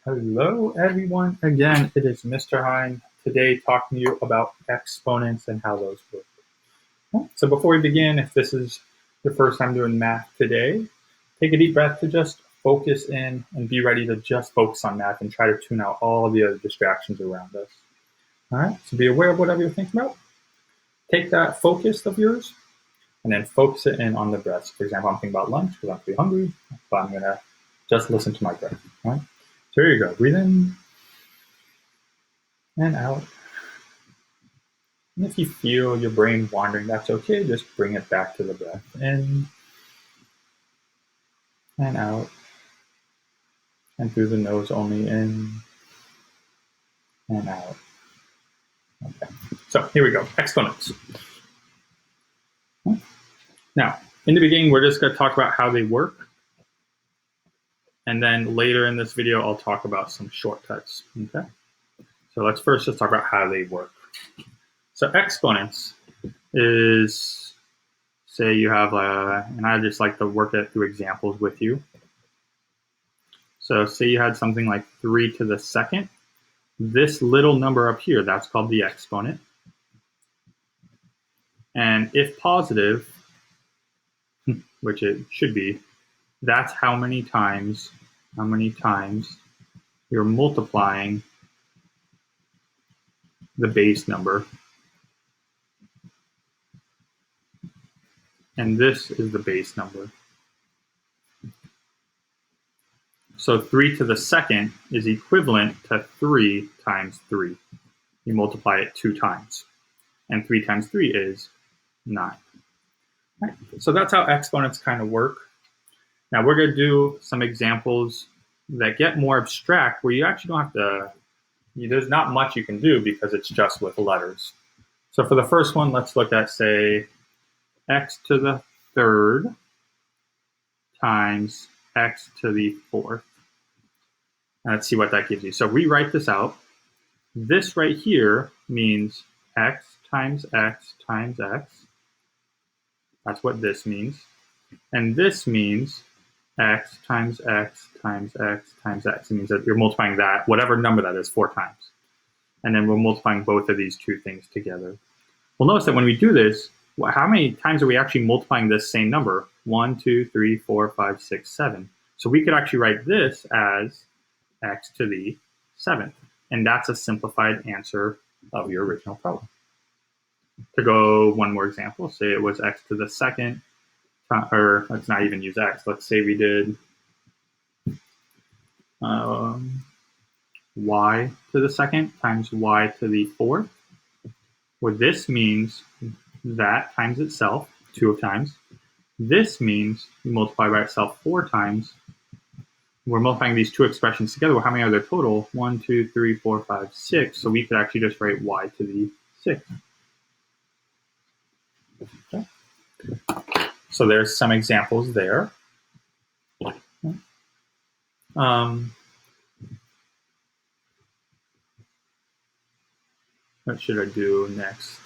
Hello, everyone. Again, it is Mr. Hine. Today, talking to you about exponents and how those work. So, before we begin, if this is your first time doing math today, take a deep breath to just focus in and be ready to just focus on math and try to tune out all of the other distractions around us. All right. So, be aware of whatever you're thinking about. Take that focus of yours and then focus it in on the breath. So for example, I'm thinking about lunch because I'm pretty hungry, but I'm going to just listen to my breath. All right. So here you go. Breathe in and out. And if you feel your brain wandering, that's okay. Just bring it back to the breath. In and out. And through the nose only, in and out. Okay. So here we go. Exponents. Now, in the beginning, we're just going to talk about how they work. And then later in this video, I'll talk about some shortcuts. Okay. So let's first just talk about how they work. So exponents is, say you have and I just like to work it through examples with you. So say you had something like 3 to the second. This little number up here, that's called the exponent. And if positive, which it should be, that's how many times you're multiplying the base number. And this is the base number. So 3 to the second is equivalent to 3 times 3. You multiply it 2 times. And 3 times 3 is 9. Right. So that's how exponents kind of work. Now we're going to do some examples that get more abstract where you actually don't have to, there's not much you can do because it's just with letters. So for the first one, let's look at, say, x to the third times x to the fourth. And let's see what that gives you. So rewrite this out. This right here means x times x times x. That's what this means. And this means x times x times x times x. It means that you're multiplying that, whatever number that is, 4 times. And then we're multiplying both of these two things together. Well, notice that when we do this, how many times are we actually multiplying this same number? 1, 2, 3, 4, 5, 6, 7. So we could actually write this as x to the 7th. And that's a simplified answer of your original problem. To go one more example, say it was x to the second, or let's not even use x. Let's say we did y to the second times y to the fourth. Well, this means that times itself 2 times. This means you multiply by itself 4 times. We're multiplying these two expressions together. Well, how many are there total? 1, 2, 3, 4, 5, 6. So we could actually just write y to the 6th. Okay. So there's some examples there. What should I do next?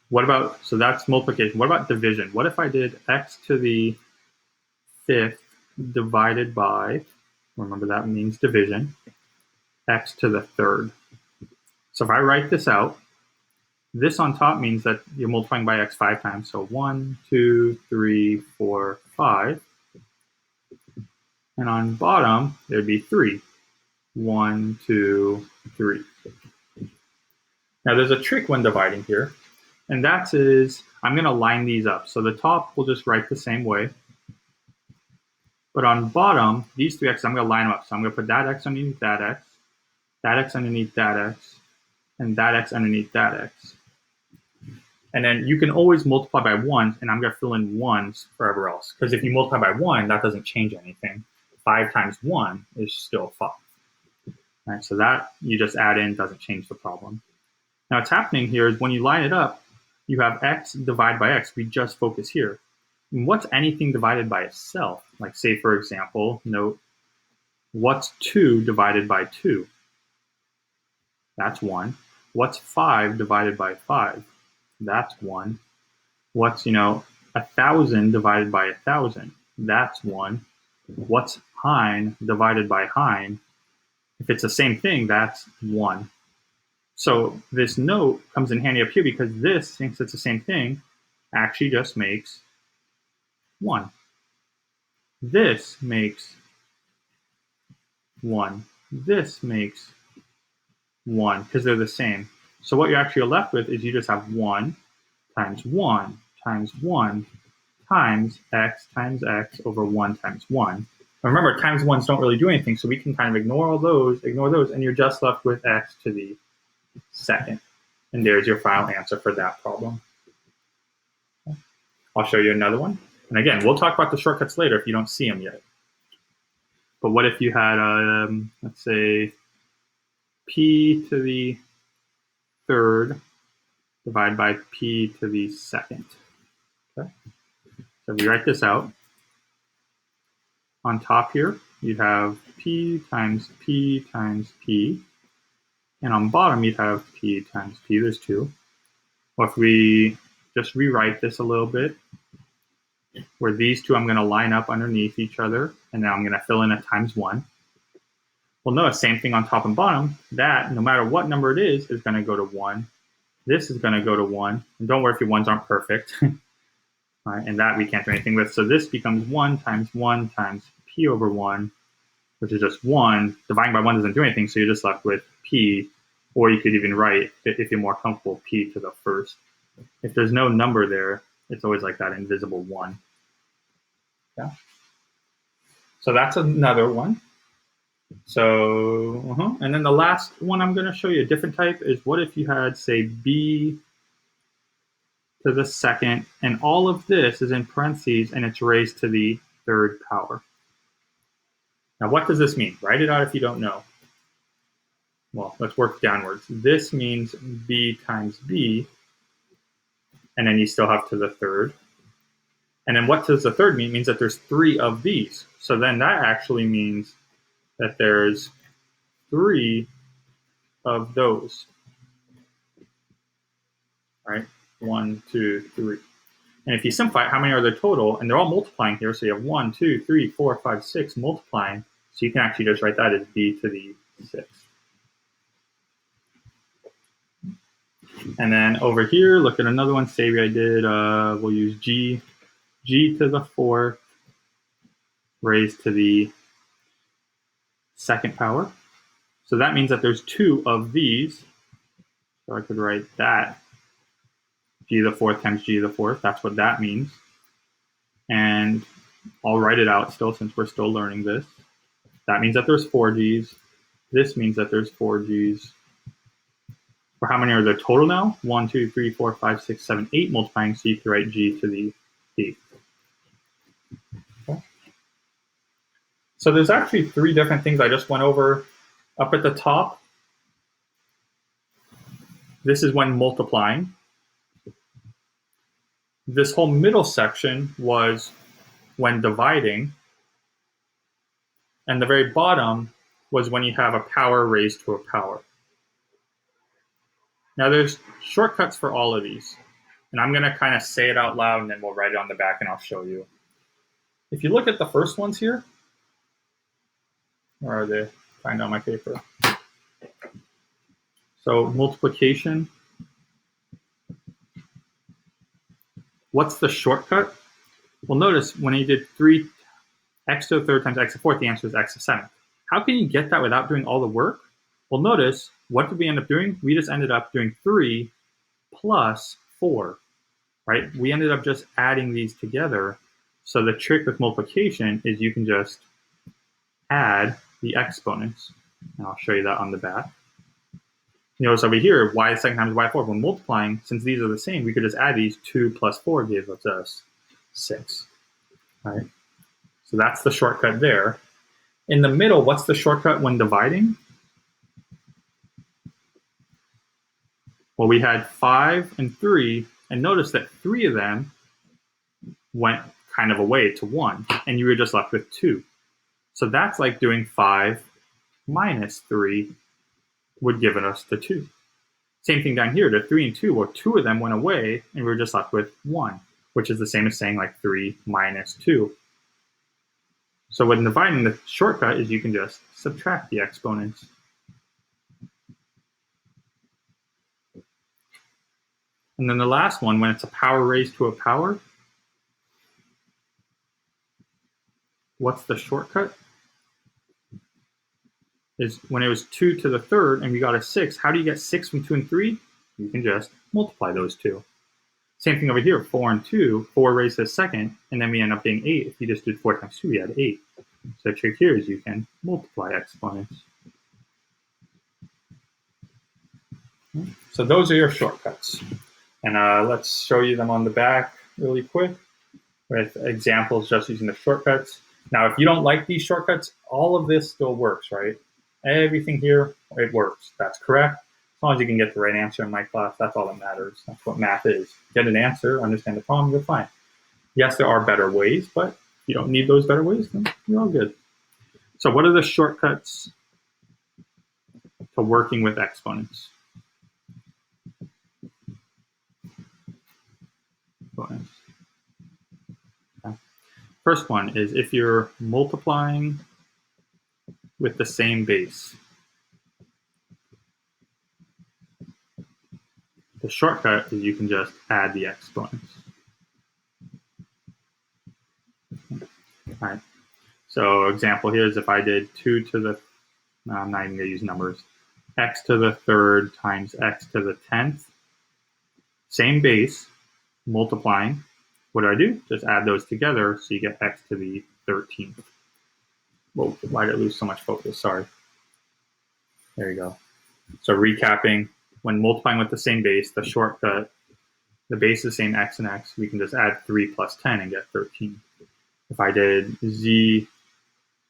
What about, so that's multiplication. What about division? What if I did x to the 5th divided by, remember that means division, x to the 3rd. So if I write this out, this on top means that you're multiplying by x 5 times. So 1, 2, 3, 4, 5. And on bottom, there'd be 3. 1, 2, 3. Now there's a trick when dividing here, and that is I'm going to line these up. So the top we'll just write the same way. But on bottom, these 3 x's, I'm going to line them up. So I'm going to put that x underneath that x underneath that x, and that x underneath that x. And then you can always multiply by 1, and I'm going to fill in 1s forever else. Because if you multiply by 1, that doesn't change anything. 5 times 1 is still 5. Right, so that you just add in, doesn't change the problem. Now what's happening here is when you line it up, you have x divided by x. We just focus here. And what's anything divided by itself? Like say, for example, note, what's 2 divided by 2? That's 1. What's 5 divided by 5? That's 1. What's, 1,000 divided by 1,000? That's 1. What's Hein divided by Hein? If it's the same thing, that's 1. So this note comes in handy up here because this, since it's the same thing, actually just makes 1. This makes 1. This makes 1 because they're the same. So what you're actually left with is you just have 1 times 1 times 1 times x over 1 times 1. Now remember, times 1s don't really do anything, so we can kind of ignore all those, and you're just left with x to the second. And there's your final answer for that problem. I'll show you another one. And again, we'll talk about the shortcuts later if you don't see them yet. But what if you had, let's say, p to the third divided by p to the second. Okay. So if we write this out, on top here, you'd have p times p times p. And on bottom, you'd have p times p. There's 2. Well, if we just rewrite this a little bit, where these two I'm going to line up underneath each other, and now I'm going to fill in a times 1. Well, notice, same thing on top and bottom. That, no matter what number it is going to go to 1. This is going to go to 1. And don't worry if your 1s aren't perfect. All right, and that we can't do anything with. So this becomes 1 times p over 1, which is just 1. Dividing by 1 doesn't do anything, so you're just left with p. Or you could even write, if you're more comfortable, p to the first. If there's no number there, it's always like that invisible 1. Yeah. So that's another one. So, and then the last one I'm going to show you, a different type, is what if you had, say, b to the second, and all of this is in parentheses, and it's raised to the third power. Now, what does this mean? Write it out if you don't know. Well, let's work downwards. This means b times b, and then you still have to the third. And then what does the third mean? It means that there's 3 of these. So then that actually means that there's 3 of those. All right, 1, 2, 3. And if you simplify it, how many are there total? And they're all multiplying here. So you have 1, 2, 3, 4, 5, 6 multiplying. So you can actually just write that as b to the 6th. And then over here, look at another one. Say I did, we'll use g to the 4th raised to the second power. So that means that there's 2 of these. So I could write that g to the 4th times g to the 4th. That's what that means. And I'll write it out still since we're still learning this. That means that there's 4 g's. This means that there's 4 g's. For how many are there total now? 1, 2, 3, 4, 5, 6, 7, 8 multiplying. So you can write g to the 8th. Okay. So there's actually 3 different things I just went over. Up at the top, this is when multiplying. This whole middle section was when dividing. And the very bottom was when you have a power raised to a power. Now there's shortcuts for all of these. And I'm going to kind of say it out loud, and then we'll write it on the back and I'll show you. If you look at the first ones here, where are they? Find on my paper. So multiplication. What's the shortcut? Well, notice when you did 3 x to the third times x to the fourth, the answer is x to the seventh. How can you get that without doing all the work? Well, notice, what did we end up doing? We just ended up doing 3 plus 4, right? We ended up just adding these together. So the trick with multiplication is you can just add the exponents. And I'll show you that on the back. Notice over here, y second times y4. When multiplying, since these are the same, we could just add these. 2 plus 4 gives us 6. All right? So that's the shortcut there. In the middle, what's the shortcut when dividing? Well, we had 5 and 3, and notice that 3 of them went kind of away to 1, and you were just left with 2. So that's like doing 5 minus 3 would give us the 2. Same thing down here, the 3 and 2, well, 2 of them went away, and we were just left with 1, which is the same as saying like 3 minus 2. So when dividing, the shortcut is you can just subtract the exponents. And then the last one, when it's a power raised to a power, what's the shortcut? Is when it was 2 to the third and we got a 6, how do you get 6 from 2 and 3? You can just multiply those two. Same thing over here, 4 and 2, 4 raised to the second, and then we end up getting 8. If you just did 4 times 2, we had 8. So the trick here is you can multiply exponents. So those are your shortcuts. And let's show you them on the back really quick with examples just using the shortcuts. Now, if you don't like these shortcuts, all of this still works, right? Everything here, it works. That's correct. As long as you can get the right answer in my class, that's all that matters. That's what math is. Get an answer, understand the problem, you're fine. Yes, there are better ways, but if you don't need those better ways, then you're all good. So what are the shortcuts to working with exponents? Okay. First one is if you're multiplying with the same base. The shortcut is you can just add the exponents. All right. So example here is if I did 2 to the, no, I'm not even going to use numbers, x to the third times x to the 10th. Same base, multiplying. What do? Just add those together so you get x to the 13th. Whoa, why did it lose so much focus? Sorry. There you go. So recapping, when multiplying with the same base, the shortcut, the base is the same x and x, we can just add 3 plus 10 and get 13. If I did z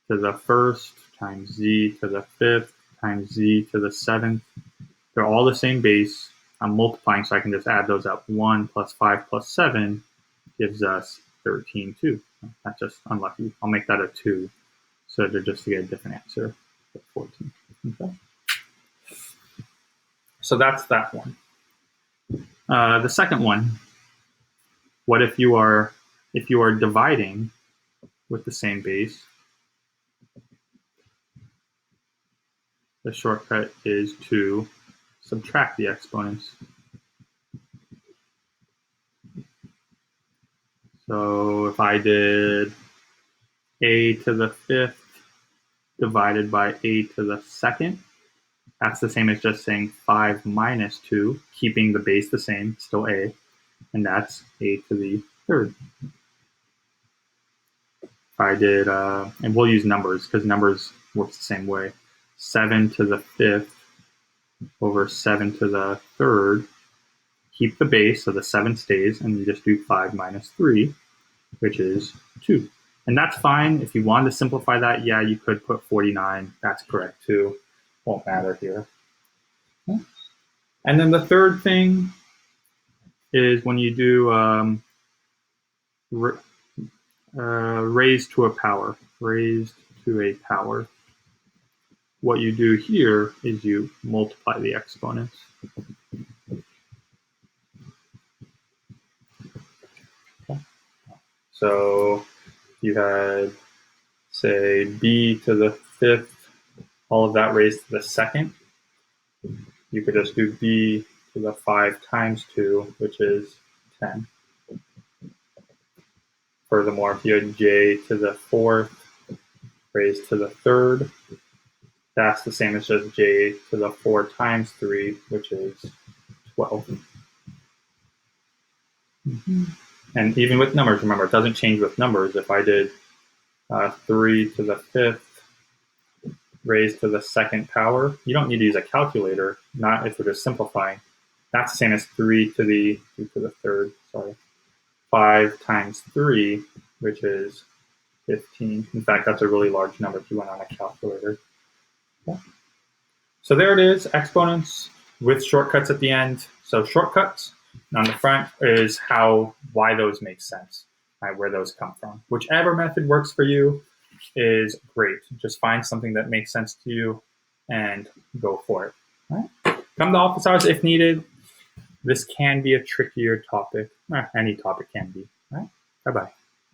to the first times z to the fifth times z to the seventh, they're all the same base. I'm multiplying, so I can just add those up. 1 plus 5 plus 7 gives us 13 too. That's just unlucky. I'll make that a 2, so just to get a different answer. 14. Okay. So that's that one. The second one, what if you are dividing with the same base? The shortcut is to subtract the exponents. So if I did a to the fifth divided by a to the second, that's the same as just saying 5 minus 2, keeping the base the same, still a, and that's a to the third. If I did, and we'll use numbers because numbers works the same way, 7 to the fifth over 7 to the third, keep the base, so the 7 stays, and you just do 5 minus 3, which is 2. And that's fine. If you wanted to simplify that, yeah, you could put 49. That's correct too. Won't matter here. Okay. And then the third thing is when you do raised to a power. Raised to a power. What you do here is you multiply the exponents. Okay. So you had, say, b to the fifth, all of that raised to the second. You could just do b to the 5 times 2, which is 10. Furthermore, if you had j to the fourth raised to the third, that's the same as just j to the 4 times 3, which is 12. And even with numbers, remember, it doesn't change with numbers. If I did 3 to the fifth raised to the second power, you don't need to use a calculator, not if we're just simplifying. That's the same as 3 to the third, 5 times 3, which is 15. In fact, that's a really large number if you went on a calculator. Okay. So there it is, exponents with shortcuts at the end. So shortcuts on the front is why those make sense, right, where those come from. Whichever method works for you is great. Just find something that makes sense to you and go for it. All right? Come to office hours if needed. This can be a trickier topic. Any topic can be. All right? Bye-bye.